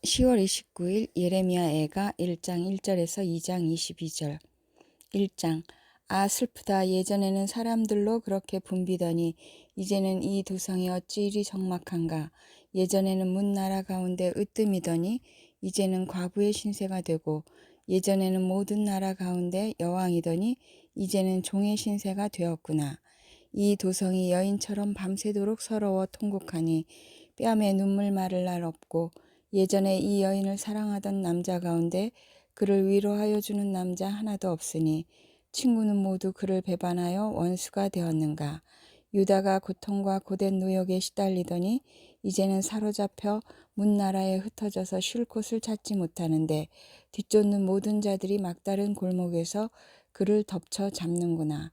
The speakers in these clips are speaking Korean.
10월 29일 예레미야 애가 1장 1절에서 2장 22절. 1장. 아 슬프다. 예전에는 사람들로 그렇게 붐비더니 이제는 이 도성이 어찌 이리 적막한가. 예전에는 문 나라 가운데 으뜸이더니 이제는 과부의 신세가 되고, 예전에는 모든 나라 가운데 여왕이더니 이제는 종의 신세가 되었구나. 이 도성이 여인처럼 밤새도록 서러워 통곡하니 뺨에 눈물 마를 날 없고, 예전에 이 여인을 사랑하던 남자 가운데 그를 위로하여 주는 남자 하나도 없으니 친구는 모두 그를 배반하여 원수가 되었는가. 유다가 고통과 고된 노역에 시달리더니 이제는 사로잡혀 문나라에 흩어져서 쉴 곳을 찾지 못하는데 뒤쫓는 모든 자들이 막다른 골목에서 그를 덮쳐 잡는구나.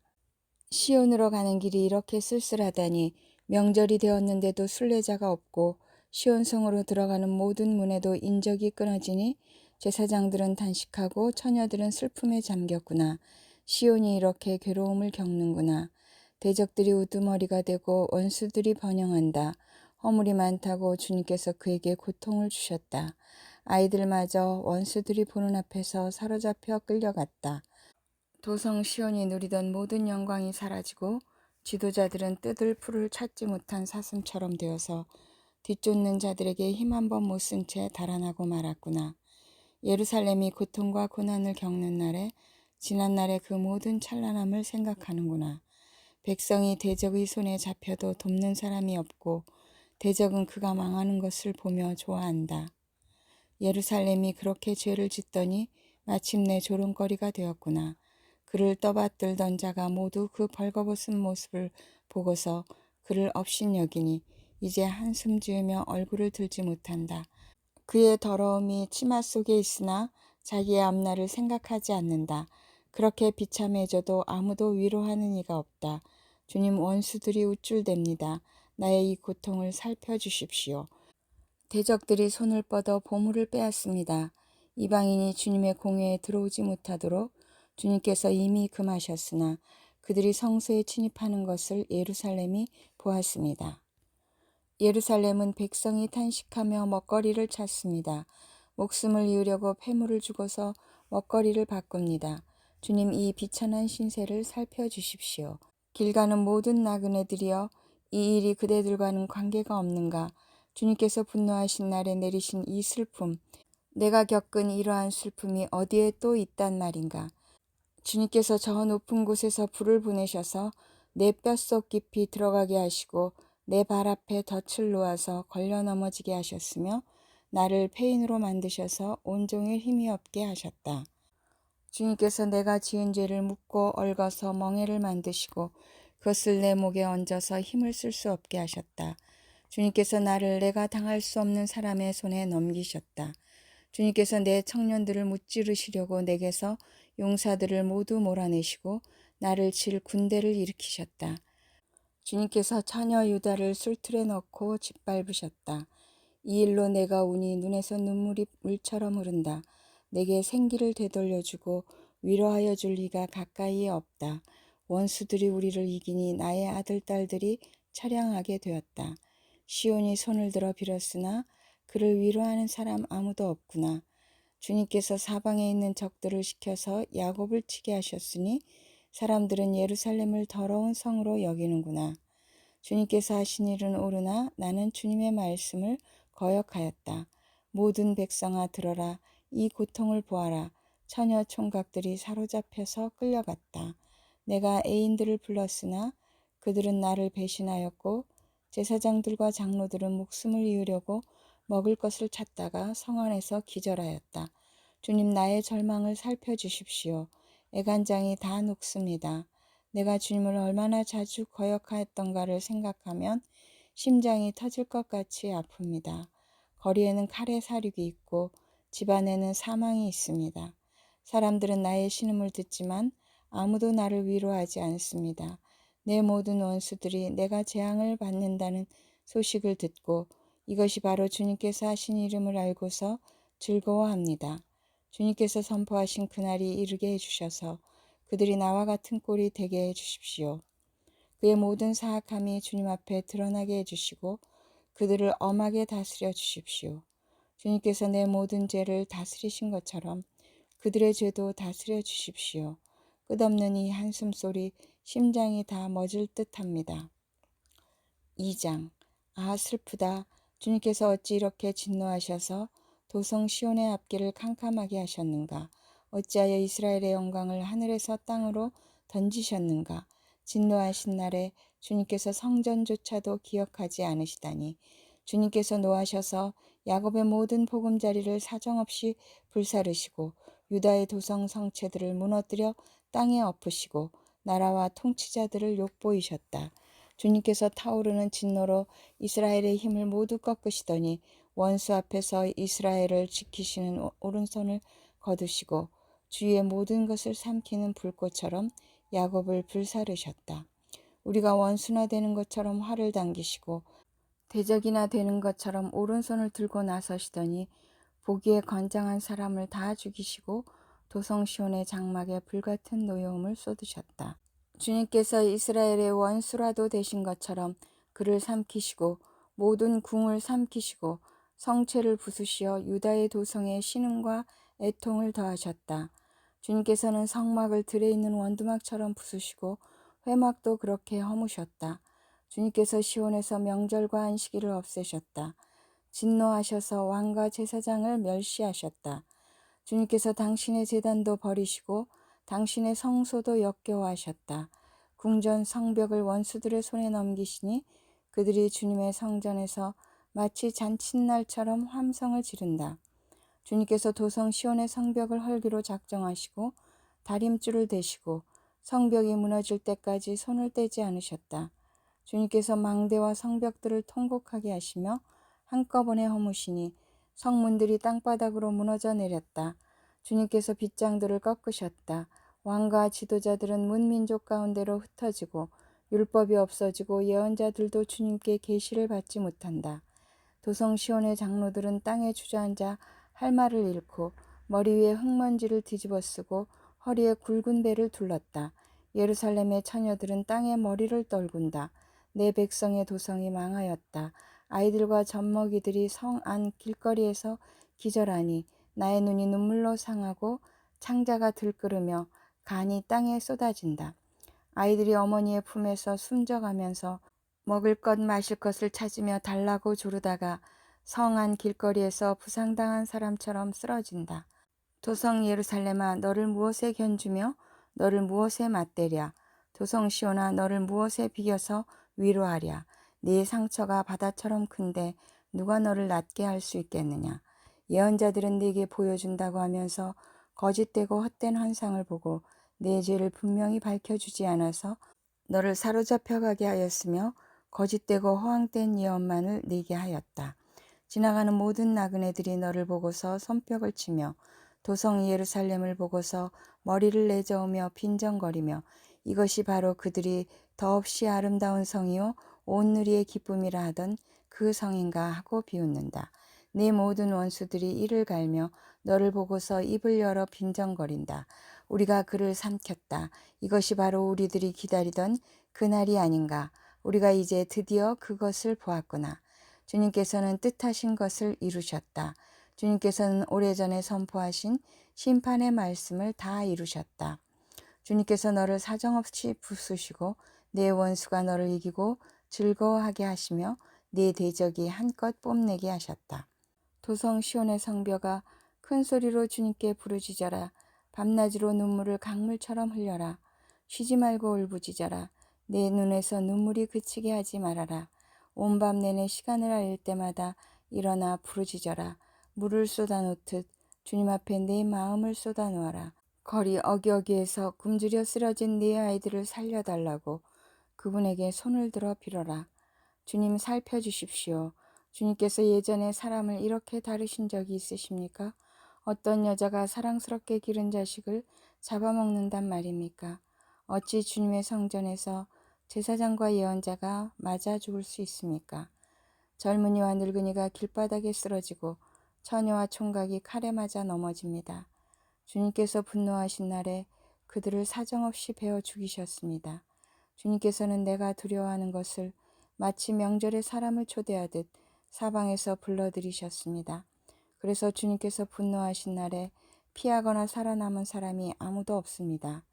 시온으로 가는 길이 이렇게 쓸쓸하다니, 명절이 되었는데도 순례자가 없고 시온성으로 들어가는 모든 문에도 인적이 끊어지니 제사장들은 단식하고 처녀들은 슬픔에 잠겼구나. 시온이 이렇게 괴로움을 겪는구나. 대적들이 우두머리가 되고 원수들이 번영한다. 허물이 많다고 주님께서 그에게 고통을 주셨다. 아이들마저 원수들이 보는 앞에서 사로잡혀 끌려갔다. 도성 시온이 누리던 모든 영광이 사라지고 지도자들은 뜯을 풀을 찾지 못한 사슴처럼 되어서 뒤쫓는 자들에게 힘 한 번 못 쓴 채 달아나고 말았구나. 예루살렘이 고통과 고난을 겪는 날에 지난날의 그 모든 찬란함을 생각하는구나. 백성이 대적의 손에 잡혀도 돕는 사람이 없고 대적은 그가 망하는 것을 보며 좋아한다. 예루살렘이 그렇게 죄를 짓더니 마침내 조롱거리가 되었구나. 그를 떠받들던 자가 모두 그 벌거벗은 모습을 보고서 그를 업신여기니 이제 한숨 지으며 얼굴을 들지 못한다. 그의 더러움이 치마 속에 있으나 자기의 앞날을 생각하지 않는다. 그렇게 비참해져도 아무도 위로하는 이가 없다. 주님, 원수들이 우쭐댑니다. 나의 이 고통을 살펴주십시오. 대적들이 손을 뻗어 보물을 빼앗습니다. 이방인이 주님의 공회에 들어오지 못하도록 주님께서 이미 금하셨으나 그들이 성소에 침입하는 것을 예루살렘이 보았습니다. 예루살렘은 백성이 탄식하며 먹거리를 찾습니다. 목숨을 이으려고 폐물을 주고서 먹거리를 바꿉니다. 주님, 이 비천한 신세를 살펴주십시오. 길 가는 모든 나그네들이여, 이 일이 그대들과는 관계가 없는가? 주님께서 분노하신 날에 내리신 이 슬픔, 내가 겪은 이러한 슬픔이 어디에 또 있단 말인가? 주님께서 저 높은 곳에서 불을 보내셔서 내 뼛속 깊이 들어가게 하시고 내 발 앞에 덫을 놓아서 걸려 넘어지게 하셨으며 나를 폐인으로 만드셔서 온종일 힘이 없게 하셨다. 주님께서 내가 지은 죄를 묻고 얽어서 멍에를 만드시고 그것을 내 목에 얹어서 힘을 쓸 수 없게 하셨다. 주님께서 나를 내가 당할 수 없는 사람의 손에 넘기셨다. 주님께서 내 청년들을 무찌르시려고 내게서 용사들을 모두 몰아내시고 나를 칠 군대를 일으키셨다. 주님께서 처녀 유다를 술틀에 넣고 짓밟으셨다. 이 일로 내가 우니 눈에서 눈물이 물처럼 흐른다. 내게 생기를 되돌려주고 위로하여 줄 이가 가까이에 없다. 원수들이 우리를 이기니 나의 아들, 딸들이 처량하게 되었다. 시온이 손을 들어 빌었으나 그를 위로하는 사람 아무도 없구나. 주님께서 사방에 있는 적들을 시켜서 야곱을 치게 하셨으니 사람들은 예루살렘을 더러운 성으로 여기는구나. 주님께서 하신 일은 옳으나 나는 주님의 말씀을 거역하였다. 모든 백성아 들어라. 이 고통을 보아라. 처녀 총각들이 사로잡혀서 끌려갔다. 내가 애인들을 불렀으나 그들은 나를 배신하였고 제사장들과 장로들은 목숨을 이으려고 먹을 것을 찾다가 성 안에서 기절하였다. 주님, 나의 절망을 살펴주십시오. 애간장이 다 녹습니다. 내가 주님을 얼마나 자주 거역하였던가를 생각하면 심장이 터질 것 같이 아픕니다. 거리에는 칼의 사륙이 있고 집안에는 사망이 있습니다. 사람들은 나의 신음을 듣지만 아무도 나를 위로하지 않습니다. 내 모든 원수들이 내가 재앙을 받는다는 소식을 듣고 이것이 바로 주님께서 하신 이름을 알고서 즐거워합니다. 주님께서 선포하신 그날이 이르게 해주셔서 그들이 나와 같은 꼴이 되게 해주십시오. 그의 모든 사악함이 주님 앞에 드러나게 해주시고 그들을 엄하게 다스려 주십시오. 주님께서 내 모든 죄를 다스리신 것처럼 그들의 죄도 다스려 주십시오. 끝없는 이 한숨소리 심장이 다 멎을 듯합니다. 2장. 아 슬프다. 주님께서 어찌 이렇게 진노하셔서 도성 시온의 앞길을 캄캄하게 하셨는가. 어찌하여 이스라엘의 영광을 하늘에서 땅으로 던지셨는가. 진노하신 날에 주님께서 성전조차도 기억하지 않으시다니. 주님께서 노하셔서 야곱의 모든 보금자리를 사정없이 불사르시고 유다의 도성 성체들을 무너뜨려 땅에 엎으시고 나라와 통치자들을 욕보이셨다. 주님께서 타오르는 진노로 이스라엘의 힘을 모두 꺾으시더니 원수 앞에서 이스라엘을 지키시는 오른손을 거두시고 주위의 모든 것을 삼키는 불꽃처럼 야곱을 불사르셨다. 우리가 원수나 되는 것처럼 활을 당기시고 대적이나 되는 것처럼 오른손을 들고 나서시더니 보기에 건장한 사람을 다 죽이시고 도성 시온의 장막에 불같은 노여움을 쏟으셨다. 주님께서 이스라엘의 원수라도 되신 것처럼 그를 삼키시고 모든 궁을 삼키시고 성체를 부수시어 유다의 도성에 신음과 애통을 더하셨다. 주님께서는 성막을 들에 있는 원두막처럼 부수시고 회막도 그렇게 허무셨다. 주님께서 시온에서 명절과 안식일을 없애셨다. 진노하셔서 왕과 제사장을 멸시하셨다. 주님께서 당신의 제단도 버리시고 당신의 성소도 역겨워하셨다. 궁전 성벽을 원수들의 손에 넘기시니 그들이 주님의 성전에서 마치 잔칫날처럼 함성을 지른다. 주님께서 도성 시온의 성벽을 헐기로 작정하시고 다림줄을 대시고 성벽이 무너질 때까지 손을 떼지 않으셨다. 주님께서 망대와 성벽들을 통곡하게 하시며 한꺼번에 허무시니 성문들이 땅바닥으로 무너져 내렸다. 주님께서 빗장들을 꺾으셨다. 왕과 지도자들은 문민족 가운데로 흩어지고 율법이 없어지고 예언자들도 주님께 계시를 받지 못한다. 도성 시온의 장로들은 땅에 주저앉아 할 말을 잃고 머리 위에 흙먼지를 뒤집어 쓰고 허리에 굵은 배를 둘렀다. 예루살렘의 처녀들은 땅에 머리를 떨군다. 내 백성의 도성이 망하였다. 아이들과 젖먹이들이 성 안 길거리에서 기절하니 나의 눈이 눈물로 상하고 창자가 들끓으며 간이 땅에 쏟아진다. 아이들이 어머니의 품에서 숨져가면서 먹을 것 마실 것을 찾으며 달라고 조르다가 성 안 길거리에서 부상당한 사람처럼 쓰러진다. 도성 예루살렘아 너를 무엇에 견주며 너를 무엇에 맞대랴. 도성 시온아 너를 무엇에 비겨서 위로하랴. 네 상처가 바다처럼 큰데 누가 너를 낫게 할 수 있겠느냐. 예언자들은 네게 보여준다고 하면서 거짓되고 헛된 환상을 보고 내 죄를 분명히 밝혀주지 않아서 너를 사로잡혀 가게 하였으며 거짓되고 허황된 예언만을 네게 하였다. 지나가는 모든 나그네들이 너를 보고서 손뼉을 치며 도성 예루살렘을 보고서 머리를 내저으며 빈정거리며 이것이 바로 그들이 더없이 아름다운 성이요 온누리의 기쁨이라 하던 그 성인가 하고 비웃는다. 네 모든 원수들이 이를 갈며 너를 보고서 입을 열어 빈정거린다. 우리가 그를 삼켰다. 이것이 바로 우리들이 기다리던 그날이 아닌가. 우리가 이제 드디어 그것을 보았구나. 주님께서는 뜻하신 것을 이루셨다. 주님께서는 오래전에 선포하신 심판의 말씀을 다 이루셨다. 주님께서 너를 사정없이 부수시고 내 원수가 너를 이기고 즐거워하게 하시며 네 대적이 한껏 뽐내게 하셨다. 도성 시온의 성벽아 큰 소리로 주님께 부르짖어라. 밤낮으로 눈물을 강물처럼 흘려라. 쉬지 말고 울부짖어라. 내 눈에서 눈물이 그치게 하지 말아라. 온 밤 내내 시간을 알릴 때마다 일어나 부르짖어라. 물을 쏟아놓듯 주님 앞에 내 마음을 쏟아놓아라. 거리 어기어기에서 굶주려 쓰러진 네 아이들을 살려달라고 그분에게 손을 들어 빌어라. 주님 살펴주십시오. 주님께서 예전에 사람을 이렇게 다루신 적이 있으십니까? 어떤 여자가 사랑스럽게 기른 자식을 잡아먹는단 말입니까? 어찌 주님의 성전에서 제사장과 예언자가 맞아 죽을 수 있습니까? 젊은이와 늙은이가 길바닥에 쓰러지고 처녀와 총각이 칼에 맞아 넘어집니다. 주님께서 분노하신 날에 그들을 사정없이 베어 죽이셨습니다. 주님께서는 내가 두려워하는 것을 마치 명절에 사람을 초대하듯 사방에서 불러들이셨습니다. 그래서 주님께서 분노하신 날에 피하거나 살아남은 사람이 아무도 없습니다.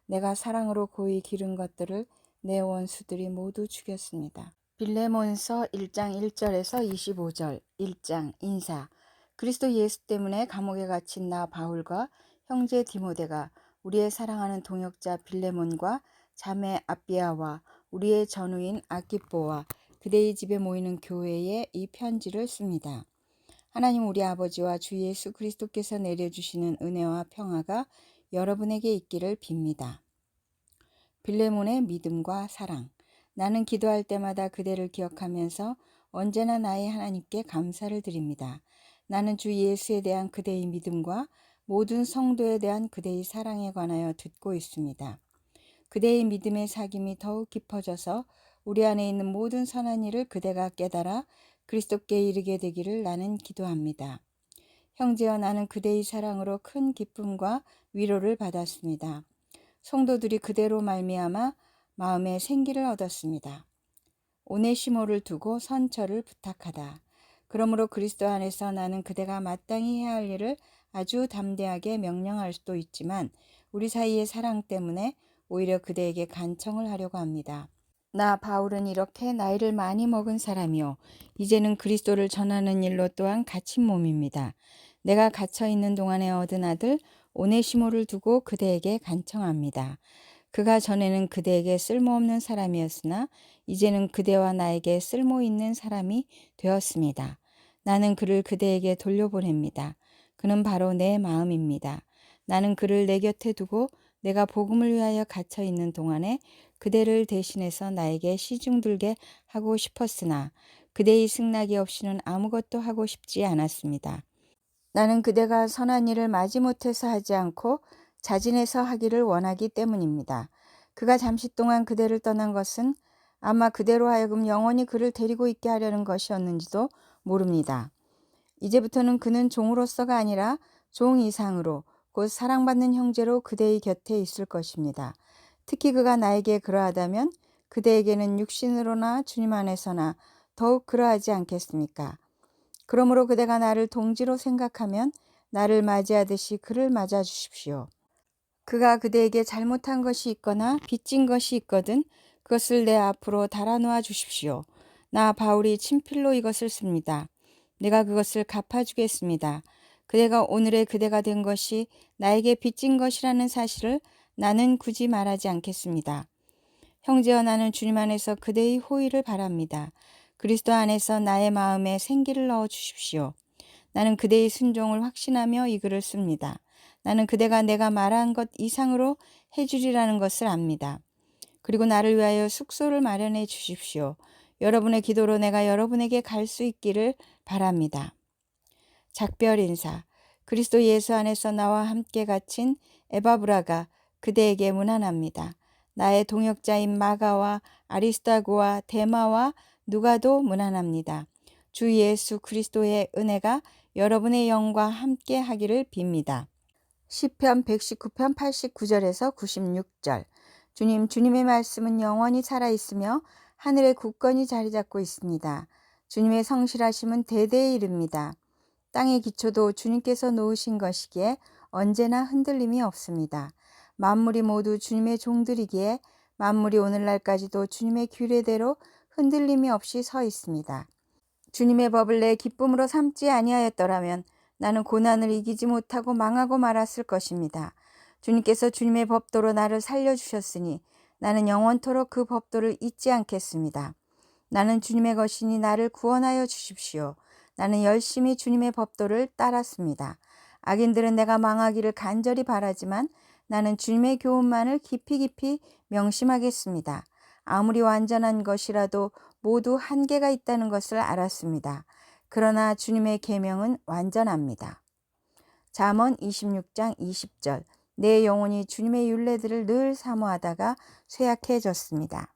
내가 사랑으로 고이 기른 것들을 내 원수들이 모두 죽였습니다. 빌레몬서 1장 1절에서 25절 1장 인사. 그리스도 예수 때문에 감옥에 갇힌 나 바울과 형제 디모데가 우리의 사랑하는 동역자 빌레몬과 자매 아비아와 우리의 전우인 아키뽀와 그대의 집에 모이는 교회에 이 편지를 씁니다. 하나님 우리 아버지와 주 예수 그리스도께서 내려주시는 은혜와 평화가 여러분에게 있기를 빕니다. 빌레몬의 믿음과 사랑. 나는 기도할 때마다 그대를 기억하면서 언제나 나의 하나님께 감사를 드립니다. 나는 주 예수에 대한 그대의 믿음과 모든 성도에 대한 그대의 사랑에 관하여 듣고 있습니다. 그대의 믿음의 사귐이 더욱 깊어져서 우리 안에 있는 모든 선한 일을 그대가 깨달아 그리스도께 이르게 되기를 나는 기도합니다. 형제여, 나는 그대의 사랑으로 큰 기쁨과 위로를 받았습니다. 성도들이 그대로 말미암아 마음에 생기를 얻었습니다. 오네시모를 두고 선처를 부탁하다. 그러므로 그리스도 안에서 나는 그대가 마땅히 해야 할 일을 아주 담대하게 명령할 수도 있지만 우리 사이의 사랑 때문에 오히려 그대에게 간청을 하려고 합니다. 나 바울은 이렇게 나이를 많이 먹은 사람이요, 이제는 그리스도를 전하는 일로 또한 갇힌 몸입니다. 내가 갇혀 있는 동안에 얻은 아들 오네시모를 두고 그대에게 간청합니다. 그가 전에는 그대에게 쓸모없는 사람이었으나 이제는 그대와 나에게 쓸모 있는 사람이 되었습니다. 나는 그를 그대에게 돌려보냅니다. 그는 바로 내 마음입니다. 나는 그를 내 곁에 두고 내가 복음을 위하여 갇혀 있는 동안에 그대를 대신해서 나에게 시중들게 하고 싶었으나 그대의 승낙이 없이는 아무것도 하고 싶지 않았습니다. 나는 그대가 선한 일을 마지못해서 하지 않고 자진해서 하기를 원하기 때문입니다. 그가 잠시 동안 그대를 떠난 것은 아마 그대로 하여금 영원히 그를 데리고 있게 하려는 것이었는지도 모릅니다. 이제부터는 그는 종으로서가 아니라 종 이상으로 곧 사랑받는 형제로 그대의 곁에 있을 것입니다. 특히 그가 나에게 그러하다면 그대에게는 육신으로나 주님 안에서나 더욱 그러하지 않겠습니까? 그러므로 그대가 나를 동지로 생각하면 나를 맞이하듯이 그를 맞아 주십시오. 그가 그대에게 잘못한 것이 있거나 빚진 것이 있거든 그것을 내 앞으로 달아놓아 주십시오. 나 바울이 친필로 이것을 씁니다. 내가 그것을 갚아주겠습니다. 그대가 오늘의 그대가 된 것이 나에게 빚진 것이라는 사실을 나는 굳이 말하지 않겠습니다. 형제여, 나는 주님 안에서 그대의 호의를 바랍니다. 그리스도 안에서 나의 마음에 생기를 넣어 주십시오. 나는 그대의 순종을 확신하며 이 글을 씁니다. 나는 그대가 내가 말한 것 이상으로 해주리라는 것을 압니다. 그리고 나를 위하여 숙소를 마련해 주십시오. 여러분의 기도로 내가 여러분에게 갈 수 있기를 바랍니다. 작별 인사. 그리스도 예수 안에서 나와 함께 갇힌 에바브라가 그대에게 문안합니다. 나의 동역자인 마가와 아리스타고와 데마와 누가도 문안합니다. 주 예수 그리스도의 은혜가 여러분의 영과 함께 하기를 빕니다. 시편 119편 89절에서 96절. 주님, 주님의 말씀은 영원히 살아있으며 하늘에 굳건히 자리 잡고 있습니다. 주님의 성실하심은 대대에 이릅니다. 땅의 기초도 주님께서 놓으신 것이기에 언제나 흔들림이 없습니다. 만물이 모두 주님의 종들이기에 만물이 오늘날까지도 주님의 규례대로 흔들림이 없이 서 있습니다. 주님의 법을 내 기쁨으로 삼지 아니하였더라면 나는 고난을 이기지 못하고 망하고 말았을 것입니다. 주님께서 주님의 법도로 나를 살려주셨으니 나는 영원토록 그 법도를 잊지 않겠습니다. 나는 주님의 것이니 나를 구원하여 주십시오. 나는 열심히 주님의 법도를 따랐습니다. 악인들은 내가 망하기를 간절히 바라지만 나는 주님의 교훈만을 깊이 깊이 명심하겠습니다. 아무리 완전한 것이라도 모두 한계가 있다는 것을 알았습니다. 그러나 주님의 계명은 완전합니다. 잠언 26장 20절. 내 영혼이 주님의 율례들을 늘 사모하다가 쇠약해졌습니다.